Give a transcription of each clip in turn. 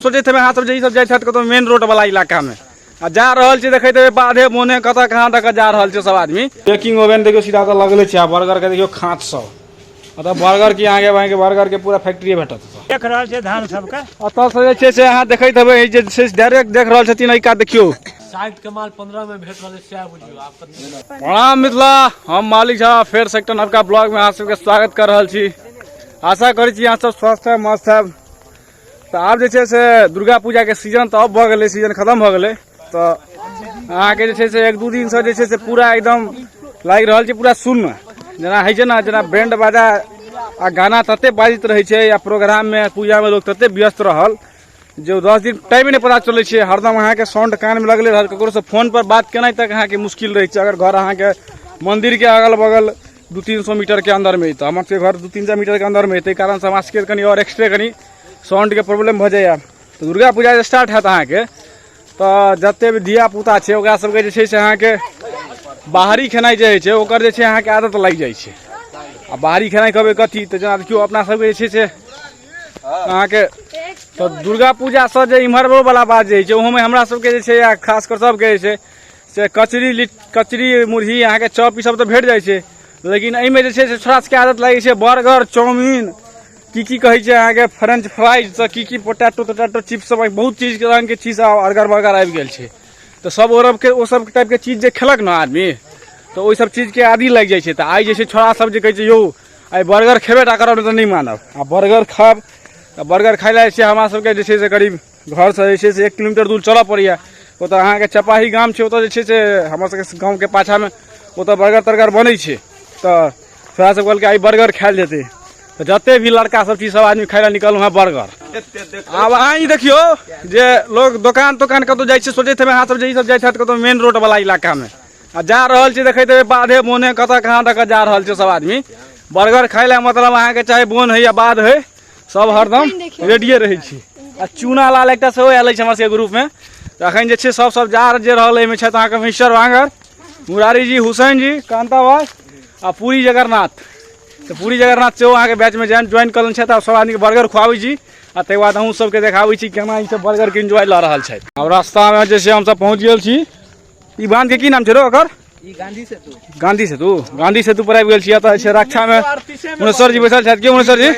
सोचे थे हाँ सब सब जाए कतौ मेन रोड वाला इलाका में आ जा रहल छी देखे थे बाधे मोने कत कहाँ तक जा रहल छै सब आदमी। बेकिंग ओवन देखियो सीधा तो लगले छै, बर्गर के देखियो खाँच सब मतलब बर्गर की आगे भाई के बर्गर के पूरा फैक्ट्री भेटत देख रहल छै धान सब के अत से जे छै अहाँ देखैत हेबै जे डायरेक्ट देख रहल छथिन एका देखियो साइड के माल 15 में भेट रहल छै बुझियो। आप प्रणाम मिथिला, हम मालिक झा फेर सेक्टर नवका ब्लॉग में अहाँ सबके स्वागत कर रहल छी। आशा करै छी अहाँ सब स्वस्थ है मस्त है। तो आब जे से दुर्गा पूजा के सीजन तो अब भ गए, सीजन खत्म भ गए तो अहाँ के से एक दू दिन से पूरा एकदम लागि रहल छै पूरा शून्य जना है ना, जना बैंड बाजा आ गाना तते बाजित रहे छै या प्रोग्राम में पूजा में लोग तते व्यस्त रहल जो 10 दिन टाइम नहीं पता चले छै। हरदम अहाँ के साउंड कान में लगले रहल, ककरो से फोन पर बात केना तक अहाँ के मुश्किल रहे छै। अगर घर अहाँ के मंदिर के अगल बगल 200-300 मीटर के अंदर में तो हमारे के घर 200-300 मीटर के अंदर में कारण से हमरा के कनी और एक्स्ट्रा कनी साउंड के प्रॉब्लम भ जाए। तो दुर्गा पूजा स्टार्ट है अहाँ के तो जते भी धिया पुता छै ओकरा सबके जे छै से अहाँ के बाहरी खेनाई जे है छै ओकर जे छै अहाँ के आदत लग जाए छै। आ बाहरी खेनाई कहबे कथी तो जना देखियो अपना सबके जे छै से अहाँ के तो दुर्गा पूजा से जे इम्हर वाला बात जे छै ओहो में हमरा सबके जे छै खास कर सबके जे छै से कचरी मुरही अहाँ के चॉप ई सब तो भेट जाए छै, लेकिन एहि में जे छै से थोड़ा सा आदत लगे छै बर्गर चाउमीन की कहे छै अहाँ के फ्रेंच फ्राइज से की पोटैटो तोटैटो चिप्स सब बहुत चीज के रंग के चीज अर्गर बर्गर आबि गेल छै। तो सब ओ सब टाइप के चीज जे खेलक ना आदमी तो ओइ सब चीज के आदि लग जाए छै। तो आई जे छै छोड़ा सब जे कहे छै यौ आई बर्गर खेबे टा करब तो नहीं मानब आ बर्गर खाब। बर्गर खाइ ला छै हमरा सबके जे छै से करीब घर से जे छै से 1 किलोमीटर दूर चलऽ पड़ैया। ओतऽ अहाँ के चपाही गाम छै, ओतऽ जे छै से हमर सबके गाँव के पाछा में ओतऽ बर्गर तर्गर बनै छै। तो थोड़ा सब कहल के आई बर्गर खायल जेतै तो जते भी लड़का सब चीज सब आदमी खाय ला निकलू है बर्गर। अब अहाँ देखियो जे लोग दुकान कतौ जाय छै सोचे थे हाँ सब जाय कतौ मेन रोड वाला इलाका में आ जा रहल छी देखे थे बाधे मोने कत कहाँ तक जा रहल छै सब आदमी बर्गर खाय ला। मतलब अहाँ के चाहे बोन है या बाद है सब हरदम रेडिये रहे छी। आ चूना लाल एक सेहो आयल छै हमर सबके ग्रुप में तो अखन जे छै सब जा जे रहल एहिमे छथि अहाँ के मिस्टर वांगर, मुरारी जी, हुसैन जी, कांता भाई आ पूरी जगन्नाथ। तो पूरी जगन्नाथ से अहाँ के बैच में ज्वाइन कर सब आदमी के बर्गर खुआबै छी आ तकर बाद अहूँ सबके देखाबै छी केना ई सब बर्गर के एंजॉय ल रहल छथि। अब रास्ता में जैसे हम सब पहुँच गेल छी। ई बांध के की नाम छै रो ओकर? गांधी सेतु पर आबि गेल छी। एतऽ छै रक्षा में मुनेश्वर जी बैठल छथि। के मुनेश्वर जी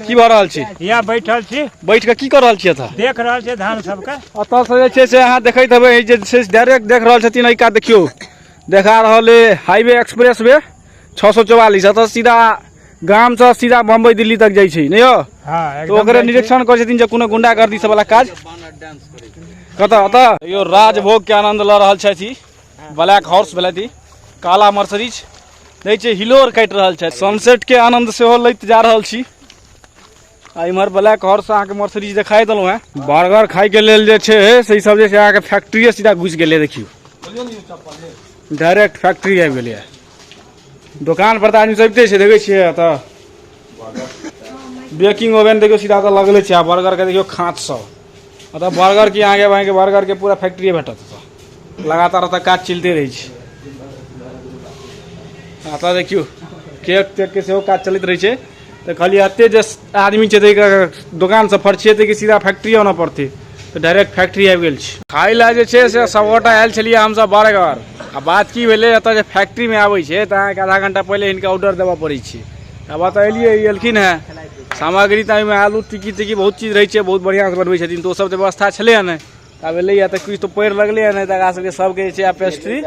की भ रहल छी? या बैठल छी, बैठ के की कर रहल छी? एतऽ देख रहल छै धान सब के अतऽ से जे छै से अहाँ देखैत हेबै जे डायरेक्ट देख रहल छथिन एका देखियो देखा रहल हाईवे एक्सप्रेस वे 644 अतऽ सीधा गाम से सीधा बम्बई दिल्ली तक जाइ छै नहीं हो। तो ओकरे निरीक्षण कर छथिन जे कोनो गुंडागर्दी सब वाला काज कतऽ अतऽ यो राजभोग के आनंद ल रहल छथि। ब्लैक हॉर्स भेलथि, काला मर्सरीज दै छै, हिलोर काटि रहल छथि। सनसेट के आनंद सेहो लैत जा रहल छी। आ इम्हर ब्लैक हॉर्स अहाँ के मर्सरीज देखाई देलहुँ हैं। बर्गर खाई के लेल जे छै से सब जे छै अहाँ के फैक्ट्री सीधा घुस गेलै। देखियो डायरेक्ट फैक्ट्री आबि गेलै। दुकान पर तो आदमी सबते छै देखे छियै एतऽ बेकिंग ओवन देखियो सीधा तो लगले छै। बर्गर के देखियो खाँच सब अतः बर्गर की आगे भाई के बर्गर के पूरा फैक्ट्री भेटत लगातार अतः काज चलते रहे छै। अतः देखियो केक तेक के सेहो काज चलते रहे छै। तो खाली एते जे आदमी छै दुकान से फर्चिएते कि सीधा फैक्ट्री आना पड़ते तो डायरेक्ट फैक्ट्री आबि गेल छै। खाई ला जे छै से सबगोटा आयल छलियै हम सब बर्गर। आ बात की भेलै एतऽ जे फैक्ट्री में आबै छै तो अहाँके आधा घंटा पहले इनका ऑर्डर देवा पड़ै छै। अब एतऽ एलियै एलखिन है सामग्री तो में आलू टिक्की बहुत चीज रहे छै, बहुत बढ़िया से बनबै छथिन। तो सब व्यवस्था छलै नहीं तब एलै तो कुछ तो पैर लगले नहीं तो सबके छै पेस्ट्री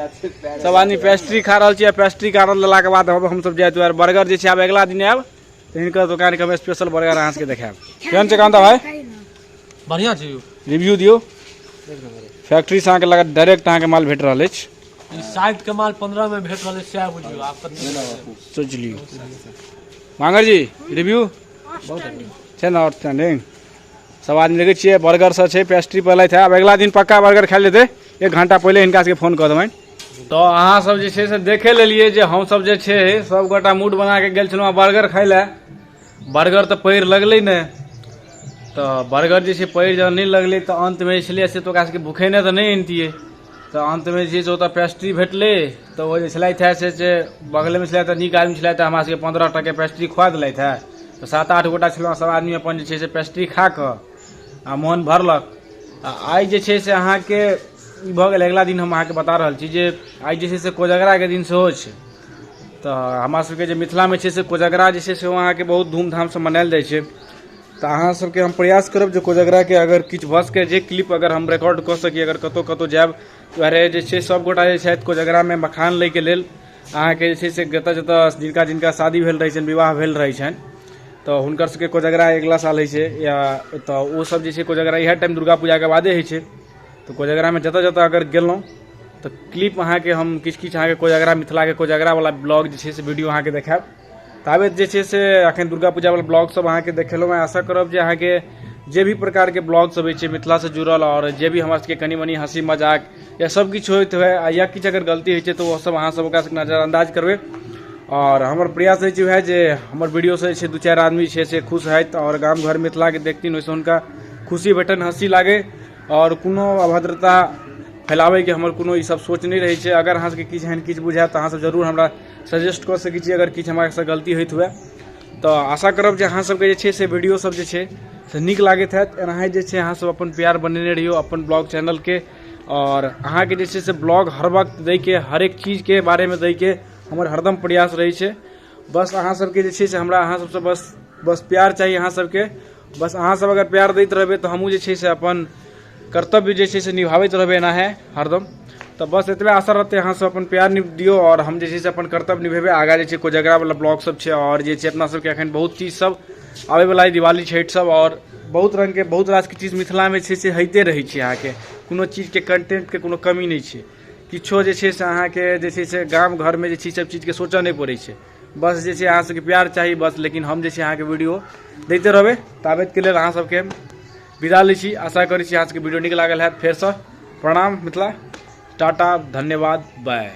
सब आदमी पेस्ट्री खा रहल छी। पेस्ट्री के आनंद लेला के बाद हम सब जाए तो बर्गर जे छै आब अगला दिन आब तो हिनकर दुकान के हम स्पेशल बर्गर अहाँ सबके देखाएब। केहन छै कांता भाई? बढ़िया छै, रिव्यू दियो। फैक्ट्री से अहाँ के लगा डायरेक्ट अहाँ के माल भेट रहल अछि। साइड के माल 15 में भेट रहल छै बुझियो। आप सोच लियो वांगर जी रिव्यू छै ना आउटस्टैंडिंग। सब आदमी देखे छियै बर्गर सब छै, पेस्ट्री पहले थे। अब अगला दिन पक्का बर्गर खा लेते 1 घंटा पहले हिनका सबके फोन कर देबनि। तो अहाँ सब जे छै से देखे लेलिए जे हम सब जे छै सब गोटा मूड बना के गेल छलहुँ बर्गर खाय ले। बर्गर तो पैर लगले नहीं तो बर्गर जे छै पैर जब नहीं लगले तो अंत में इसलिए से तो ओकरा सबके भूखेने तो नहीं अनतियै। तो अंत में जे छै ओतऽ पेस्ट्री भेटलै तो वो जे छलथि है से बगल में छलथि नीक आदमी छलथि हमरा सबके 15 टके पेस्ट्री खुआ देलथि है। तो 7-8 गोटा छलहुँ सब आदमी अपन जे छै से पेस्ट्री खा कऽ आ मोहन भरलक। आइ जे छै से अहाँके ई भऽ गेल अगिला दिन हम अहाँके बता रहल छी जे आइ जे छै से कोजगराके दिन सेहो छै। तऽ हमरा सबके जे मिथिलामे छै से कोजगरा जे छै से अहाँके बहुत धूमधामसँ मनायल जाइ छै। तऽ अहाँ सबके हम प्रयास करब जे कोजगराके अगर किछु भऽ सकै जे क्लिप अगर हम रिकॉर्ड कऽ सकी, अगर कतहु कतहु जायब दुआरे जे छै सबगोटा जे छथि कोजगरामे मखान लैके लेल अहाँके जे छै से जतऽ जतऽ जिनका जिनका शादी भेल रहै छनि, विवाह भेल रहै छनि, तऽ हुनकर सबके कोजगरा अगिला साल होइ छै या तऽ ओ सब जे छै कोजगरा इएह टाइम दुर्गा पूजाके बादे होइ छै। तऽ कोजगरामे जतऽ जतऽ अगर गेलहुँ तऽ क्लिप अहाँके हम किछु किछु अहाँके कोजगरा मिथिलाके कोजगरावला ब्लॉग जे छै से वीडियो अहाँके देखायब। ताबत जे छै से एखन दुर्गा पूजावला ब्लॉग सब अहाँके देखेलहुँ। मैं आशा करब जे अहाँके जे भी प्रकारके ब्लॉग सब होइ छै मिथिलासँ जुड़ल आओर जे भी हमरा सबके कनी मनी हँसी मजाक या सब किछु होइत हुए या किछु अगर गलती होइ छै तऽ ओ सब अहाँ सब ओकरा नजरअंदाज करबै। और हमर प्रयास रहै छै वएह जे हमर वीडियो से छै 2-4 आदमी छै से खुश हैत और गाम घर मिथिला के देखथिन, ओहिसँ हुनका खुशी भेटन, हंसी लागे और कोनो अभद्रता फैलावे के हमर कोनो ई सब सोच नहीं रहे छै। अगर अहाँ सबके किछु एहन किछु बुझाय तऽ अहाँ सब जरूर हमरा सजेस्ट कऽ सकै छी अगर किछु हमरा से गलती होइत हुए। तऽ आशा करब जे अहाँ सबके जे छै से वीडियो सब जे छै से नीक लागैत हैत। एनाहे जे छै अहाँ सब अपन प्यार बनेने रहियो अपन ब्लॉग चैनल के, और अहाँ के जे छै से ब्लॉग हर वक्त दै के, हर एक चीज के बारे में दै के हमर हरदम प्रयास रही छै। बस अहाँ सबके जे छै से हमरा अहाँ सबसे बस प्यार चाहिए अहाँ सबके। बस अहाँ सब अगर प्यार दैत रहबै तऽ हमहूँ जे छै से अपन कर्तव्य जे छै से निभाबैत रहबै एना है हरदम। तो बस एतबे आशा रहते अहाँ सब अपन प्यार दियो और हम जे छै से अपन कर्तव्य निभेबै। आगा जे छै कोजगरा वाला ब्लॉग सब छै और जे छै अपना सबके एखन बहुत चीज सब आबै वाला है, दिवाली छठि सब और बहुत रंग के बहुत रास के चीज मिथिला में छै से होइते रहै छै। अहाँके कोनो चीज के कंटेंट के कोनो कमी नहीं छै, किछो जे छै से अहाँके जे छै से गाम घर में जे छै सब चीज के सोचऽ नहीं पड़ै छै। बस जे छै अहाँ सबके प्यार चाही बस, लेकिन हम जे छै अहाँके वीडियो दैते रहबै। ताबत के लेल अहाँ सबके विदा लै छी। आशा करै छी अहाँ सबके वीडियो नीक लागल हैत। फेरसँ प्रणाम मिथिला, टाटा, धन्यवाद, बाय।